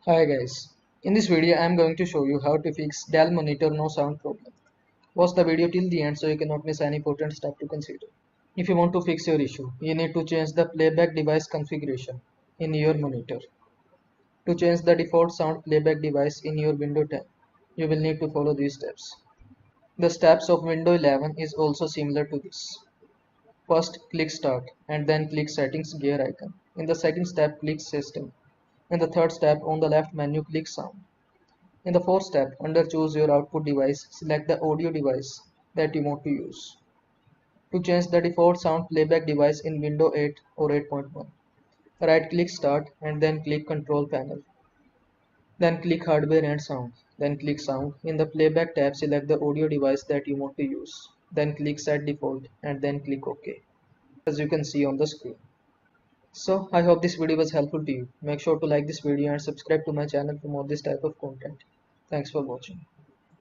Hi guys, in this video I am going to show you how to fix Dell monitor no sound problem. Watch the video till the end so you cannot miss any important step to consider. If you want to fix your issue, you need to change the playback device configuration in your monitor. To change the default sound playback device in your Windows 10, you will need to follow these steps. The steps of Windows 11 is also similar to this. First, click Start and then click Settings gear icon. In the second step, click System. In the third step, on the left menu, click Sound. In the fourth step, under Choose your output device, select the audio device that you want to use. To change the default sound playback device in Windows 8 or 8.1, right-click Start and then click Control Panel. Then click Hardware and Sound. Then click Sound. In the Playback tab, select the audio device that you want to use. Then click Set Default and then click OK, as you can see on the screen. So, I hope this video was helpful to you. Make sure to like this video and subscribe to my channel for more this type of content. Thanks for watching.